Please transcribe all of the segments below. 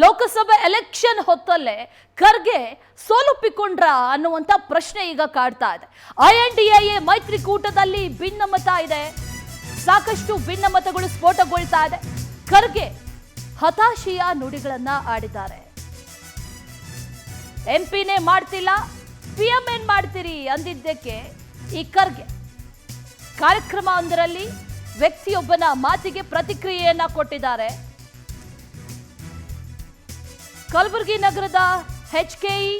ಲೋಕಸಭೆ election ಹೊತ್ತಲ್ಲೇ Kharge ಸೋಲುಪ್ಪಿಕೊಂಡ್ರ ಅನ್ನುವಂತ ಪ್ರಶ್ನೆ ಈಗ ಕಾಡ್ತಾ ಇದೆ. INDA ಮೈತ್ರಿಕೂಟದಲ್ಲಿ ಭಿನ್ನಮತ ಇದೆ, ಸಾಕಷ್ಟು ಭಿನ್ನಮತಗಳು ಸ್ಫೋಟಗೊಳ್ತಾ ಇದೆ. ಖರ್ಗೆ ಹತಾಶೆಯ ನುಡಿಗಳನ್ನ ಆಡಿದ್ದಾರೆ. ಎಂಪಿನೇ ಮಾಡ್ತಿಲ್ಲ, PM ಏನ್ ಮಾಡ್ತೀರಿ ಅಂದಿದ್ದಕ್ಕೆ ಈ ಖರ್ಗೆ ಕಾರ್ಯಕ್ರಮವೊಂದರಲ್ಲಿ ವ್ಯಕ್ತಿಯೊಬ್ಬನ ಮಾತಿಗೆ ಪ್ರತಿಕ್ರಿಯೆಯನ್ನ ಕೊಟ್ಟಿದ್ದಾರೆ. ಕಲಬುರಗಿ ನಗರದ HKE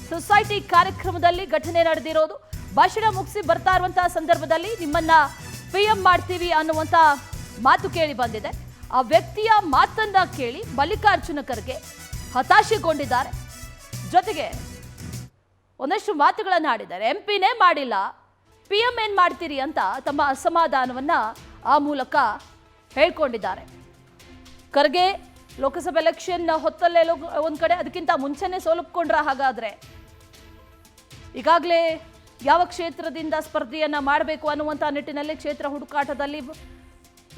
ಸೊಸೈಟಿ ಕಾರ್ಯಕ್ರಮದಲ್ಲಿ ಘಟನೆ ನಡೆದಿರೋದು. ಭಾಷಣ ಮುಗಿಸಿ ಬರ್ತಾ ಇರುವಂತಹ ಸಂದರ್ಭದಲ್ಲಿ ನಿಮ್ಮನ್ನ PM ಮಾಡ್ತೀವಿ ಅನ್ನುವಂತ ಮಾತು ಕೇಳಿ ಬಂದಿದೆ. ಆ ವ್ಯಕ್ತಿಯ ಮಾತನ್ನ ಕೇಳಿ ಮಲ್ಲಿಕಾರ್ಜುನ ಖರ್ಗೆ ಹತಾಶೆಗೊಂಡಿದ್ದಾರೆ. ಜೊತೆಗೆ ಒಂದಷ್ಟು ಮಾತುಗಳನ್ನ ಆಡಿದ್ದಾರೆ. ಎಂಪಿನೇ ಮಾಡಿಲ್ಲ, PM ಏನ್ ಮಾಡ್ತೀರಿ ಅಂತ ತಮ್ಮ ಅಸಮಾಧಾನವನ್ನ ಆ ಮೂಲಕ ಹೇಳ್ಕೊಂಡಿದ್ದಾರೆ. ಖರ್ಗೆ ಲೋಕಸಭೆ ಎಲೆಕ್ಷನ್ ಹೊತ್ತಲ್ಲೇ ಒಂದ್ ಕಡೆ ಅದಕ್ಕಿಂತ ಮುಂಚೆನೆ ಸೋಲುಕೊಂಡ್ರ. ಹಾಗಾದ್ರೆ ಈಗಾಗಲೇ ಯಾವ ಕ್ಷೇತ್ರದಿಂದ ಸ್ಪರ್ಧೆಯನ್ನ ಮಾಡಬೇಕು ಅನ್ನುವಂಥ ನಿಟ್ಟಿನಲ್ಲಿ ಕ್ಷೇತ್ರ ಹುಡುಕಾಟದಲ್ಲಿ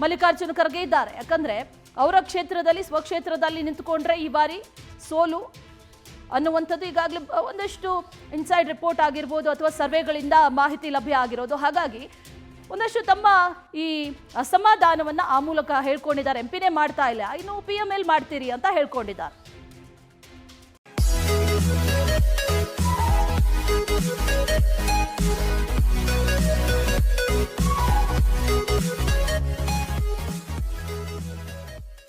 ಮಲ್ಲಿಕಾರ್ಜುನ ಖರ್ಗೆ ಇದ್ದಾರೆ. ಯಾಕಂದ್ರೆ ಅವರ ಕ್ಷೇತ್ರದಲ್ಲಿ ಸ್ವಕ್ಷೇತ್ರದಲ್ಲಿ ನಿಂತುಕೊಂಡ್ರೆ ಈ ಬಾರಿ ಸೋಲು ಅನ್ನುವಂಥದ್ದು ಈಗಾಗಲೇ ಒಂದಷ್ಟು ಇನ್ಸೈಡ್ ರಿಪೋರ್ಟ್ ಆಗಿರ್ಬೋದು ಅಥವಾ ಸರ್ವೆಗಳಿಂದ ಮಾಹಿತಿ ಲಭ್ಯ ಆಗಿರೋದು. ಹಾಗಾಗಿ ಒಂದಷ್ಟು ತಮ್ಮ ಈ ಅಸಮಾಧಾನವನ್ನ ಆ ಮೂಲಕ ಹೇಳ್ಕೊಂಡಿದ್ದಾರೆ. ಎಂಪಿನೇ ಮಾಡ್ತಾ ಇಲ್ಲ, ಇನ್ನು PM ಮಾಡ್ತೀರಿ ಅಂತ ಹೇಳ್ಕೊಂಡಿದ್ದಾರೆ.